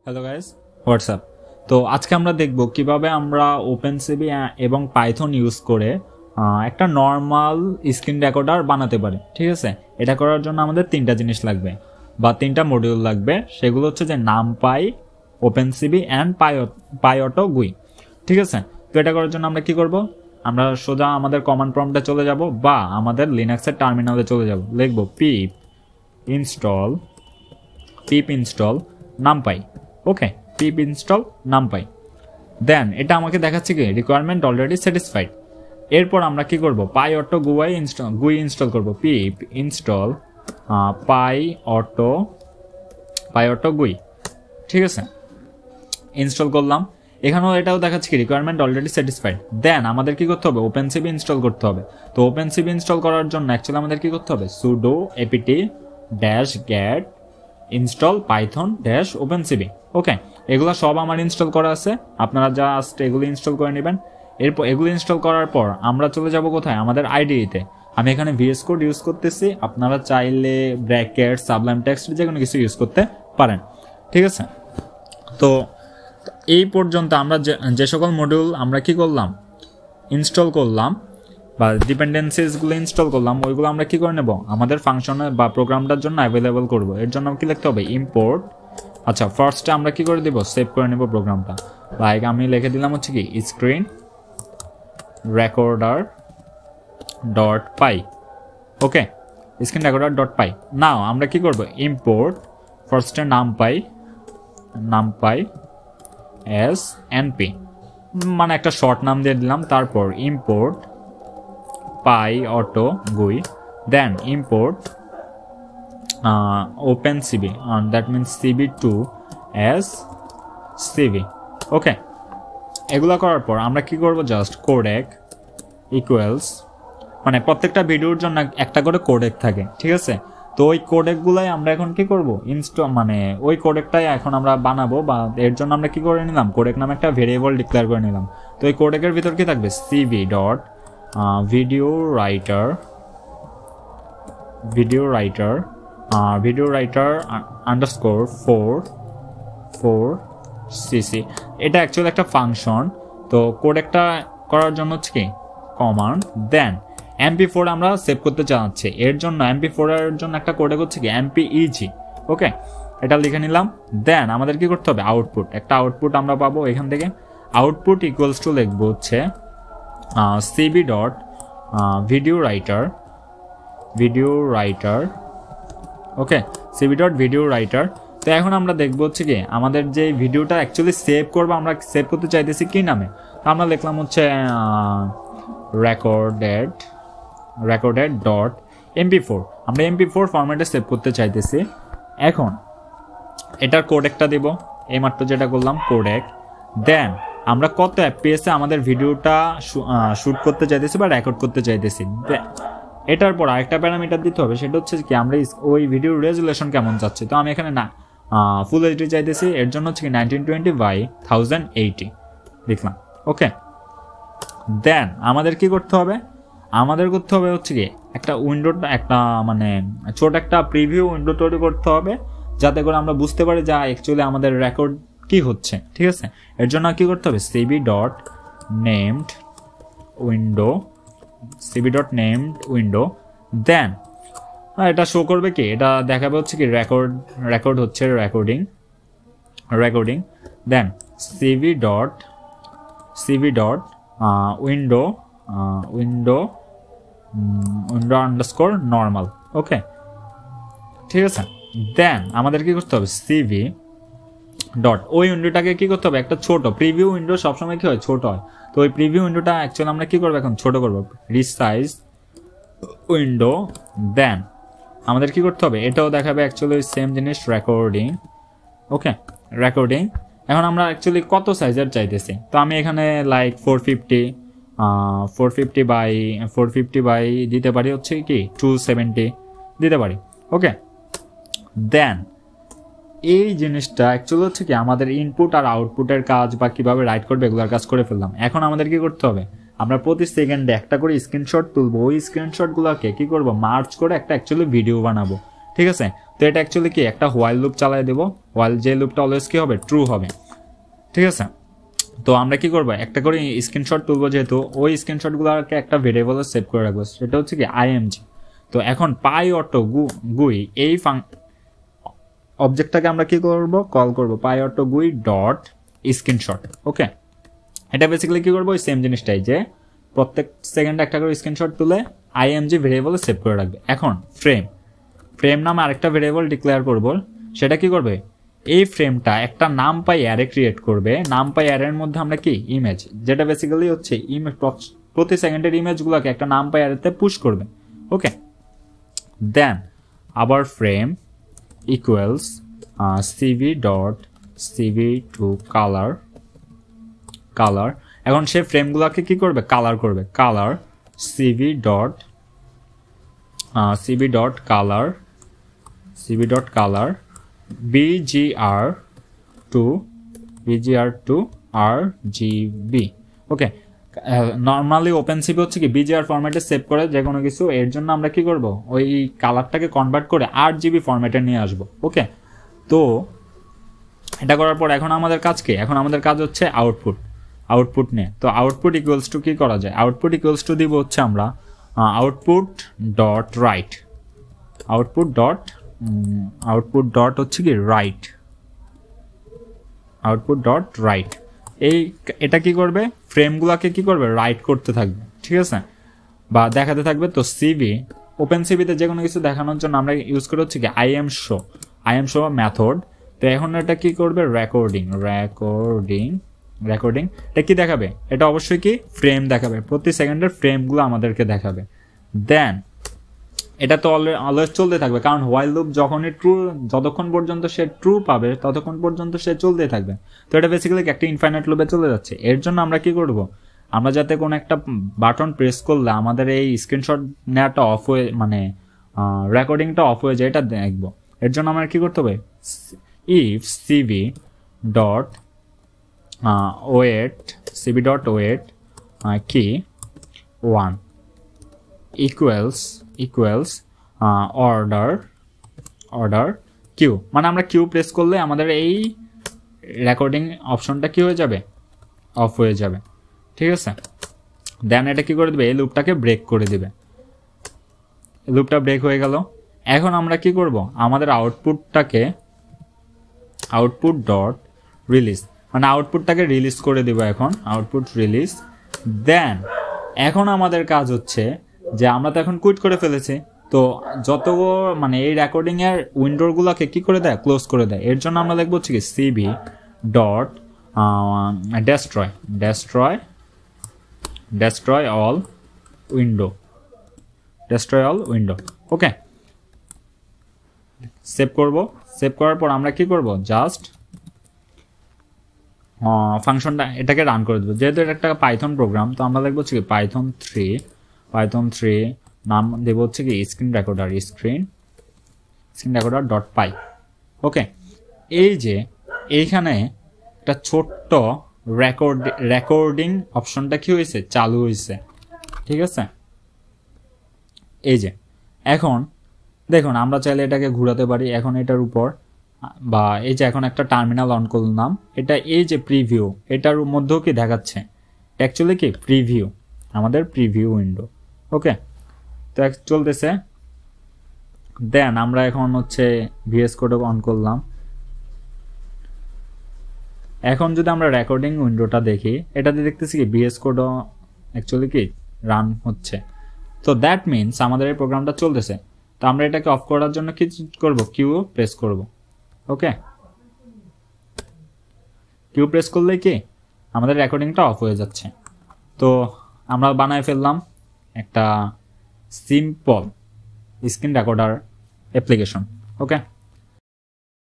Hello guys, WhatsApp. তো আজকে আমরা দেখব কিভাবে আমরা ওপেনসিভি এবং পাইথন ইউজ করে একটা নর্মাল স্ক্রিন রেকর্ডার বানাতে পারি। ঠিক আছে, এটা করার জন্য আমাদের তিনটা জিনিস লাগবে বা তিনটা মডিউল লাগবে। সেগুলো হচ্ছে যে নামপাই, ওপেনসিভি অ্যান্ড pyautogui। ঠিক আছে, তো এটা করার জন্য আমরা কি করব, আমরা সোজা আমাদের কমান্ড প্রম্পটে চলে যাব বা আমাদের লিনাক্সের টার্মিনালে চলে যাব, লিখব পিপ ইনস্টল নামপাই। ওকে, পিপ ইনস্টল নামপাই। দেন এটা আমাকে দেখাচ্ছে কি রিকোয়ারমেন্ট অলরেডি স্যাটিসফাইড। এরপর আমরা কি করব, pyautogui ইনস্টল করব। পিপ ইনস্টল pyautogui। ঠিক আছে, ইনস্টল করলাম। এখানেও এটাও দেখাচ্ছে কি রিকোয়ারমেন্ট অলরেডি স্যাটিসফাইড। দেন আমাদের কি করতে হবে, ওপেনসিভি ইনস্টল করতে হবে। তো ওপেনসিভি ইনস্টল করার জন্য অ্যাকচুয়ালি আমাদের কি করতে হবে, sudo apt-get install python-opencv। ওকে, এগুলো সব আমার ইনস্টল করা আছে, আপনারা জাস্ট এগুলো ইনস্টল করে নেবেন। এরপর এগুলো ইনস্টল করার পর আমরা চলে যাব কোথায়, আমাদের আইডিইতে। আমি এখানে ভিএস কোড ইউজ করতেছি, আপনারা চাইলে ব্র্যাকেট, সাবলাইম টেক্সট যে কোনো কিছু ইউজ করতে পারেন। ঠিক আছে, তো এই পর্যন্ত আমরা যে সকল মডিউল আমরা কি করলাম, ইনস্টল করলাম বা ডিপেন্ডেন্সিসগুলো ইনস্টল করলাম, ওইগুলো আমরা কি করে নেব, আমাদের ফাংশনে বা প্রোগ্রামটার জন্য অ্যাভেলেবল করব। এর জন্য কি লিখতে হবে, ইম্পোর্ট। আচ্ছা, ফার্স্টে আমরা কি করে দেব, সেভ করে নেব প্রোগ্রামটা। লাইক আমি লিখে দিলাম হচ্ছে কি স্ক্রিন রেকর্ডার ডট পাই। ওকে, স্ক্রিন রেকর্ডার ডট পাই। নাও আমরা কি করব, ইম্পোর্ট ফার্স্টে নামপাই এস এনপি, মানে একটা শর্ট নাম দিয়ে দিলাম। তারপর import pyautogui, then import OpenCV, that means cv2 as cv। ওকে, এগুলা করার পর আমরা কি করব, জাস্ট কোডেক ইকুয়ালস, মানে প্রত্যেকটা ভিডিওর জন্য একটা করে কোডেক থাকে। ঠিক আছে, তো ওই কোডেকগুলাই আমরা এখন কি করব, মানে ওই কোডেকটাই এখন আমরা বানাবো। বা এর জন্য আমরা কি করে নিলাম, কোডেক নামে একটা ভেরিয়েবল ডিক্লেয়ার করে নিলাম। তো এই কোডেকের ভিতর কি থাকবে, cv dot video writer underscore 4 cc। এটা অ্যাকচুয়ালি একটা ফাংশন। তো কোডেকটা করার জন্য হচ্ছে কি কমান্ড, দেন mp4 আমরা সেভ করতে চাচ্ছি। এর জন্য mp4 এর জন্য একটা কোডেক হচ্ছে কি mpeg। ওকে, এটা লিখে নিলাম। দেন আমাদের কি করতে হবে, আউটপুট, একটা আউটপুট আমরা পাবো এখান থেকে। আউটপুট ইকুয়ালস টু লিখবো হচ্ছে cv ডট video writer। ওকে, cv ডট video writer। তো এখন আমরা দেখবো হচ্ছে কি আমাদের যে ভিডিওটা অ্যাকচুয়ালি সেভ করবো, আমরা সেভ করতে চাইতেছি কি নামে। তো আমরা লিখলাম হচ্ছে recorded ডট mp4। আমরা mp4 ফরম্যাটে সেভ করতে চাইতেছি। এখন এটার কোডেকটা দিব, এইমাত্র যেটা করলাম কোডেক। দেন আমরা কত এফপিএসে আমাদের ভিডিওটা শুট করতে চাইতেছি বা রেকর্ড করতে চাইতেছি। এটার পর আরেকটা প্যারামিটার দিতে হবে, সেটা হচ্ছে কি আমরা ওই ভিডিওর রেজুলেশন কেমন চাচ্ছি। তো আমি এখানে না ফুল এইচডি চাইতেছি, এর জন্য হচ্ছে কি 1920x1080 লিখলাম। ওকে, দেন আমাদের কি করতে হবে, আমাদের করতে হবে হচ্ছে কি একটা উইন্ডোটা, একটা মানে ছোট একটা প্রিভিউ উইন্ডো তৈরি করতে হবে, যাতে করে আমরা বুঝতে পারি যে অ্যাকচুয়ালি আমাদের রেকর্ড কি হচ্ছে। ঠিক আছে, এর জন্য কি করতে হবে, cv ডট নেমড উইন্ডো। দেন এটা শো করবে কি, এটা দেখাবে হচ্ছে কি রেকর্ড হচ্ছে, recording. Then cv dot window underscore normal. Okay, ঠিক আছে। দেন আমাদের কি করতে হবে, cv ডট ওই উইন্ডোটাকে কি করতে হবে, একটা ছোট প্রিভিউ উইন্ডো সবসময় কি হয়, ছোট হয়। তো ওই প্রিভিউ উইন্ডোটা অ্যাকচুয়ালি আমরা কি করবো, এখন ছোট করবো, রিসাইজ উইন্ডো। দেন আমাদের কি করতে হবে, এটাও দেখাবে অ্যাকচুয়ালি সেম জিনিস, রেকর্ডিং। ওকে, রেকর্ডিং। এখন আমরা অ্যাকচুয়ালি কত সাইজের চাইতেছি, তো আমি এখানে লাইক 450 বাই দিতে পারি হচ্ছে কি 270 দিতে পারি। ওকে, দেন এই জিনিসটা অ্যাকচুয়ালি হচ্ছে কি আমাদের ইনপুট আর আউটপুটের কাজ বা কিভাবে রাইট করবে এগুলোর কাজ করে ফেললাম। এখন আমাদের কি করতে হবে, আমরা প্রতি সেকেন্ডে একটা করে স্ক্রিনশট তুলবো, ওই স্ক্রিনশটগুলোকে কি করব, মার্চ করে একটা অ্যাকচুয়ালি ভিডিও বানাবো। ঠিক আছে, তো এটা অ্যাকচুয়ালি কি একটা হোয়াইল লুপ চালাই দেবো, হোয়াইল যে লুপটা অলওয়েজ কি হবে, ট্রু হবে। ঠিক আছে, তো আমরা কি করবো, একটা করে স্ক্রিনশট তুলবো, যেহেতু ওই স্ক্রিনশটগুলোকে একটা ভেরিয়েবলে সেভ করে রাখবো, সেটা হচ্ছে কি আইএমজি। তো এখন pyautogui এই অবজেক্টটাকে আমরা কি করব, কল করব pyautogui ডট স্ক্রিনশট। ওকে, এটা বেসিক্যালি কি করবো, ওই সেম জিনিসটাই, যে প্রত্যেক সেকেন্ডে একটা করে স্ক্রিনশট তুলে আইএমজি ভেরিয়েবলে সেভ করে রাখবে। এখন ফ্রেম নামে আরেকটা ভেরিয়েবল ডিক্লেয়ার করব, সেটা কি করবে, এই ফ্রেমটা একটা নামপাই অ্যারে ক্রিয়েট করবে। নামপাই অ্যারের মধ্যে আমরা কি ইমেজ, যেটা বেসিক্যালি হচ্ছে ইমেজ, প্রতি সেকেন্ডের ইমেজগুলোকে একটা নামপাই অ্যারেতে পুশ করবে। ওকে, দেন আবার frame equals cv to colour. এখন সে ফ্রেমগুলোকে কি করবে, কালার করবে। Colour cv dot colour bgr to rgb। Okay, normally OpenCV হচ্ছে কি বিজিআর ফরম্যাটে সেভ করে যে কোনো কিছু, এর জন্য আমরা কি করব, ওই কালারটাকে কনভার্ট করে আরজিবি ফরম্যাটে নিয়ে আসবো। ওকে, তো এটা করার পর এখন আমাদের কাজ কি, এখন আমাদের কাজ হচ্ছে আউটপুট নিয়ে। তো আউটপুট ইকুয়ালস টু কি করা যায়, আউটপুট ইকুয়ালস টু দিব হচ্ছে আমরা আউটপুট ডট হচ্ছে কি রাইট। এটা কি করবে, ফ্রেমগুলোকে কি করবে, রাইট করতে থাকবে। ঠিক আছে, বা দেখাতে থাকবে। তো ওপেন সিভিতে যে কোনো কিছু দেখানোর জন্য আমরা ইউজ করে হচ্ছে কি আই এম শো মেথড। তো এখন এটা কি করবে, রেকর্ডিং এটা কি দেখাবে, এটা অবশ্যই কি ফ্রেম দেখাবে, প্রতি সেকেন্ডের ফ্রেমগুলো আমাদেরকে দেখাবে। দেন এটা তো অলওয়েজ চলতে থাকবে, কারণ হোয়াইল লুপ যখনই যতক্ষণ পর্যন্ত সে ট্রু পাবে ততক্ষণ পর্যন্ত সে চলতেই থাকবে। তো এটা বেসিক্যালি একটা ইনফাইনাইট লুপে চলে যাচ্ছে। এর জন্য আমরা কি করব, আমরা যাতে কোনো একটা বাটন প্রেস করলে আমাদের এই স্ক্রিনশট নেওয়াটা অফ হয়ে, মানে রেকর্ডিংটা অফ হয়ে যায়, এটা দেখবো। এর জন্য আমরা কি করতে হবে, ইফ cv ডট ওয়েট কি 1 ইকুয়ালস অর্ডার কিউ, মানে আমরা কিউ প্রেস করলে আমাদের এই রেকর্ডিং অপশনটা কি হয়ে যাবে, অফ হয়ে যাবে। ঠিক আছে, দেন এটা কি করে দিবে, এই লুপটাকে ব্রেক করে দিবে। লুপটা ব্রেক হয়ে গেল। এখন আমরা কি করব, আমাদের আউটপুট ডট রিলিজ, মানে আউটপুটটাকে রিলিজ করে দিব। এখন আউটপুট রিলিজ। দেন এখন আমাদের কাজ হচ্ছে যে আমরা তো এখন কুইট করে ফেলেছি, তো যত মানে এই রেকর্ডিং এর উইন্ডোগুলোকে কি করে দেয়, ক্লোজ করে দেয়। এর জন্য আমরা লিখবো হচ্ছে কি cv dot destroy all window। ওকে, সেভ করার পর আমরা কি করব, জাস্ট ফাংশনটা এটাকে রান করে দেবো। যেহেতু এটা একটা পাইথন প্রোগ্রাম, তো আমরা লিখবো হচ্ছে কি পাইথন 3 নাম দেবো হচ্ছে কি স্ক্রিন রেকর্ডার ডট পাই। ওকে, এই যে এইখানে একটা ছোট্ট রেকর্ডিং অপশনটা কি হয়েছে, চালু হয়েছে। ঠিক আছে, এই যে এখন দেখুন আমরা চাইলে এটাকে ঘোরাতে পারি। এখন এটার উপর বা এই যে এখন একটা টার্মিনাল অন করলাম, এটা এই যে প্রিভিউ, এটার মধ্যেও কি দেখাচ্ছে, অ্যাকচুয়ালি কি প্রিভিউ, আমাদের প্রিভিউ উইন্ডো। ওকে, তো চলতেছে। দেন আমরা এখন হচ্ছে ভিএস কোড অন করলাম। এখন যদি আমরা রেকর্ডিং উইন্ডোটা দেখি, এটাতে দেখতেছি কি ভিএস কোড অ্যাকচুয়ালি কি রান হচ্ছে। তো দ্যাট মিনস আমাদের এই প্রোগ্রামটা চলতেছে। তো আমরা এটাকে অফ করার জন্য কি করব, কিউ প্রেস করব। ওকে, কিউ প্রেস করলে কি আমাদের রেকর্ডিংটা অফ হয়ে যাচ্ছে। তো আমরা বানায় ফেললাম একটা সিম্পল স্ক্রিন রেকর্ডার অ্যাপ্লিকেশন। ওকে।